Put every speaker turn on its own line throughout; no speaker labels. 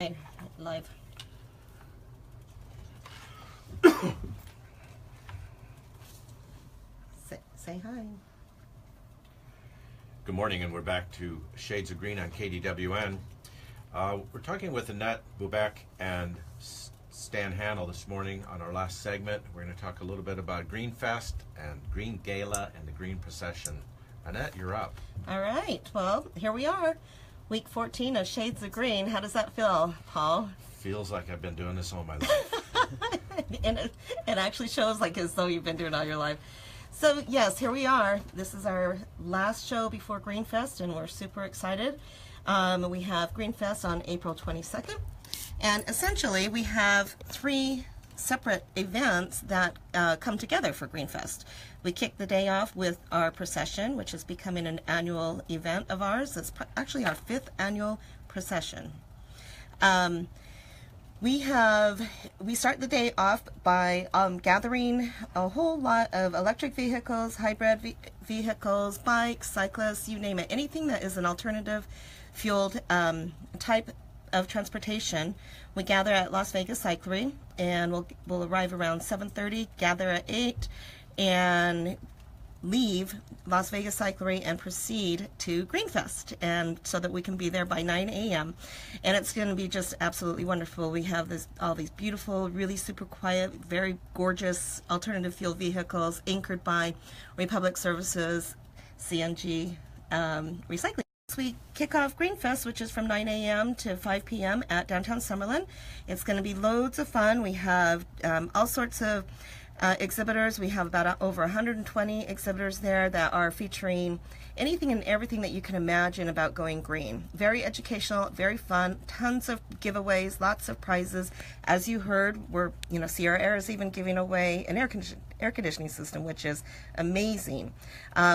Live. Say hi.
Good morning, and we're back to Shades of Green on KDWN. We're talking with Annette Bubeck and Stan Hannell this morning on our last segment. We're going to talk a little bit about Green Fest and Green Gala and the Green Procession. Annette, you're up.
All right. Well, here we are. Week 14 of Shades of Green. How does that feel, Paul?
Feels like I've been doing this all my life.
And it actually shows like as though you've been doing it all your life. So, yes, here we are. This is our last show before Green Fest, and we're super excited. We have Green Fest on April 22nd. And essentially, we have 3 separate events that come together for Green Fest. We kick the day off with our procession, which is becoming an annual event of ours. It's actually our 5th annual procession. We start the day off by gathering a whole lot of electric vehicles, hybrid vehicles, bikes, cyclists, you name it. Anything that is an alternative fueled type of transportation. We gather at Las Vegas Cyclery, and we'll arrive around 7:30, gather at 8, and leave Las Vegas Cyclery and proceed to Greenfest, and so that we can be there by 9 a.m. And it's going to be just absolutely wonderful. We have all these beautiful, really super quiet, very gorgeous alternative fuel vehicles anchored by Republic Services, CNG, recycling. We kick off Greenfest, which is from 9 a.m. to 5 p.m. at downtown Summerlin. It's going to be loads of fun. We have all sorts of exhibitors. We have about over 120 exhibitors there that are featuring anything and everything that you can imagine about going green. Very educational, very fun, tons of giveaways, lots of prizes. As you heard, Sierra Air is even giving away an air conditioning system, which is amazing.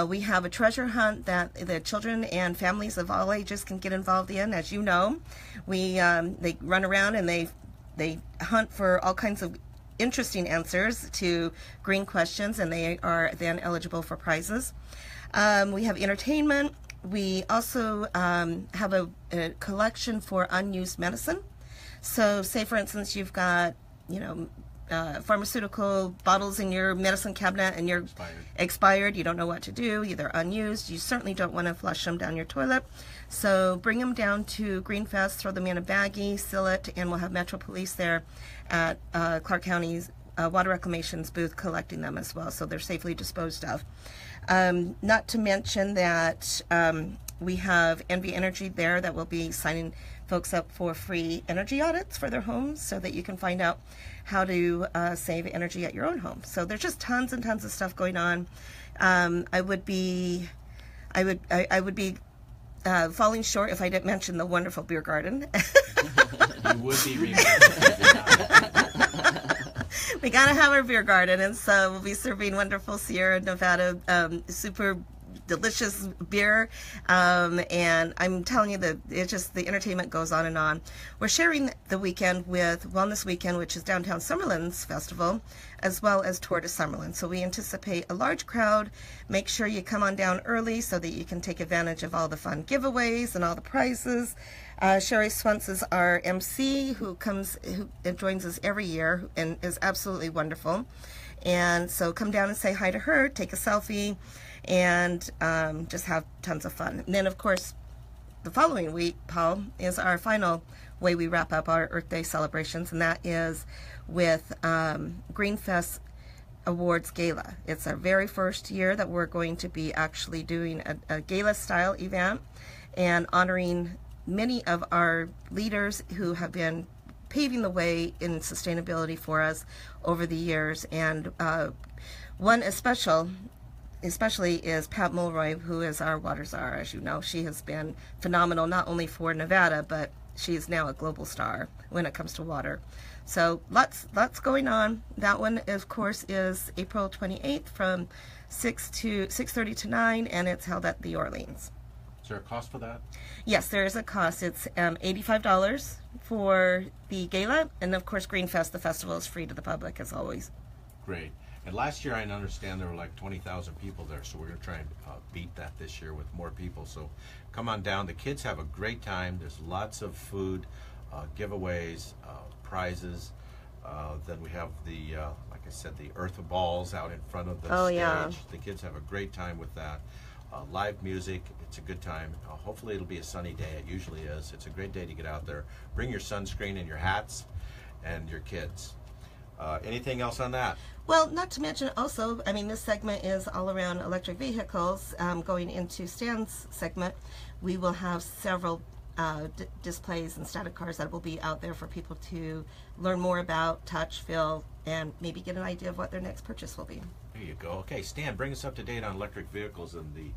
We have a treasure hunt that the children and families of all ages can get involved in. As you know, they run around and they hunt for all kinds of interesting answers to green questions, and they are then eligible for prizes. We have entertainment. We also have a collection for unused medicine. So say, for instance, you've got, pharmaceutical bottles in your medicine cabinet and you're expired. You don't know what to do. They're unused. You certainly don't want to flush them down your toilet. So bring them down to Greenfest, throw them in a baggie, seal it, and we'll have Metro Police there at Clark County's Water Reclamation's booth collecting them as well, so they're safely disposed of. Not to mention that we have NV Energy there that will be signing folks up for free energy audits for their homes so that you can find out how to save energy at your own home. So there's just tons and tons of stuff going on. I would be falling short if I didn't mention the wonderful beer garden.
You would be remiss.
We gotta have our beer garden, and so we'll be serving wonderful Sierra Nevada super delicious beer, and I'm telling you that it's just the entertainment goes on and on. We're sharing the weekend with Wellness Weekend, which is downtown Summerlin's festival, as well as Tour de Summerlin. So we anticipate a large crowd. Make sure you come on down early so that you can take advantage of all the fun giveaways and all the prizes. Sherry Swentz is our MC who joins us every year and is absolutely wonderful. And so come down and say hi to her, take a selfie, and just have tons of fun. And then, of course, the following week, Paul, is our final way we wrap up our Earth Day celebrations, and that is with Greenfest Awards Gala. It's our very first year that we're going to be actually doing a gala-style event and honoring many of our leaders who have been paving the way in sustainability for us over the years. And one especially is Pat Mulroy, who is our water czar. As you know, she has been phenomenal, not only for Nevada, but she is now a global star when it comes to water. So lots going on. That one, of course, is April 28th from 6:30 to 9, and it's held at the Orleans.
Is there a cost for that?
Yes, there is a cost. It's $85 for the gala, and of course Greenfest, the festival, is free to the public as always.
Great. And last year I understand there were like 20,000 people there, so we're going to try and beat that this year with more people. So come on down. The kids have a great time. There's lots of food, giveaways, prizes. Then we have the, like I said, the earth balls out in front of the
Oh,
stage.
yeah.
The kids have a great time with that. Live music, it's a good time. Hopefully it'll be a sunny day. It usually is. It's a great day to get out there. Bring your sunscreen and your hats and your kids. Anything else on that?
Well, not to mention also, I mean, this segment is all around electric vehicles. Going into Stan's segment, we will have several displays and static cars that will be out there for people to learn more about, touch, feel, and maybe get an idea of what their next purchase will be.
There you go. Okay, Stan, bring us up to date on electric vehicles and the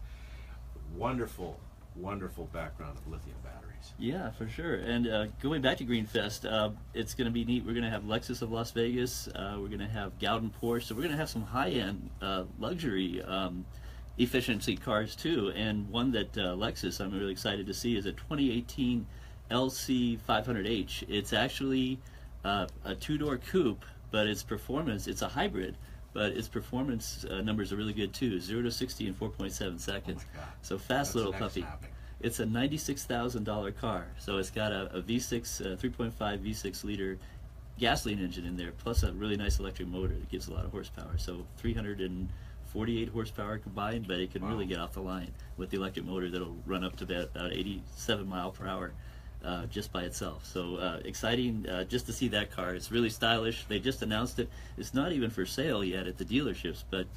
wonderful, wonderful background of lithium batteries.
Yeah, for sure. And going back to Greenfest, it's going to be neat. We're going to have Lexus of Las Vegas. We're going to have Gaudin Porsche. So we're going to have some high-end luxury efficiency cars too. And one that Lexus I'm really excited to see is a 2018 LC 500H. It's actually a two-door coupe, but its performance, it's a hybrid. But its performance numbers are really good too. 0 to 60 in 4.7 seconds.
Oh my God.
So fast
That's
little
next
puppy.
topic.
It's a $96,000 car. So it's got a V6, 3.5 V6 liter gasoline engine in there, plus a really nice electric motor that gives a lot of horsepower. So 348 horsepower combined, but it can really get off the line with the electric motor that'll run up to about 87 mile per hour. Just by itself. So exciting just to see that car. It's really stylish. They just announced it. It's not even for sale yet at the dealerships, but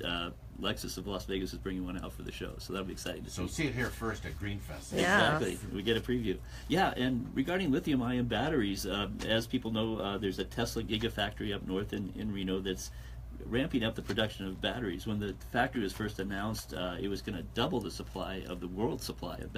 Lexus of Las Vegas is bringing one out for the show. So that'll be exciting to see.
So see it here first at Greenfest.
Yeah.
Exactly. We get a preview. Yeah, and regarding lithium-ion batteries, as people know, there's a Tesla Gigafactory up north in Reno that's ramping up the production of batteries. When the factory was first announced, it was going to double the supply of the world supply of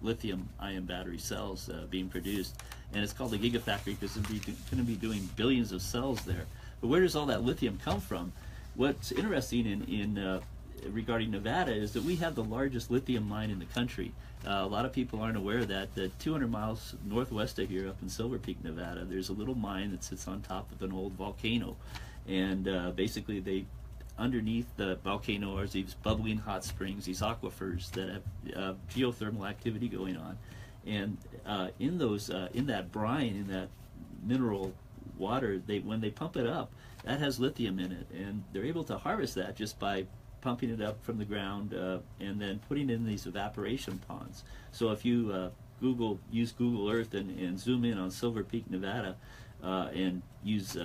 lithium-ion battery cells being produced. And it's called the Gigafactory because it's going to be doing billions of cells there. But where does all that lithium come from? What's interesting in regarding Nevada is that we have the largest lithium mine in the country. A lot of people aren't aware of that. 200 miles northwest of here, up in Silver Peak, Nevada, there's a little mine that sits on top of an old volcano. And basically, underneath the volcano are these bubbling hot springs, these aquifers that have geothermal activity going on. And in that brine, in that mineral water, when they pump it up, that has lithium in it, and they're able to harvest that just by pumping it up from the ground and then putting it in these evaporation ponds. So if you use Google Earth and zoom in on Silver Peak, Nevada, and use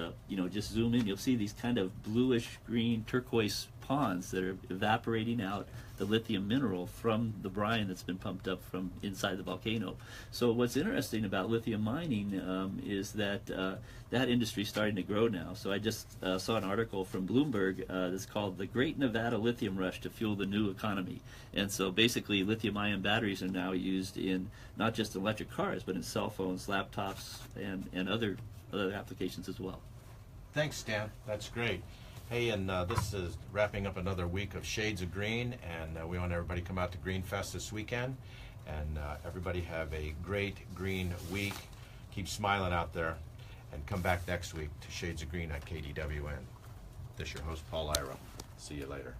just zoom in, you'll see these kind of bluish green turquoise ponds that are evaporating out the lithium mineral from the brine that's been pumped up from inside the volcano. So what's interesting about lithium mining is that that industry is starting to grow now. So I just saw an article from Bloomberg that's called "The Great Nevada Lithium Rush to Fuel the New Economy." And so basically lithium-ion batteries are now used in not just electric cars, but in cell phones, laptops, and other applications as well.
Thanks, Stan. That's great. Hey, and this is wrapping up another week of Shades of Green, and we want everybody to come out to Greenfest this weekend. And everybody have a great green week. Keep smiling out there, and come back next week to Shades of Green on KDWN. This is your host, Paul Ira. See you later.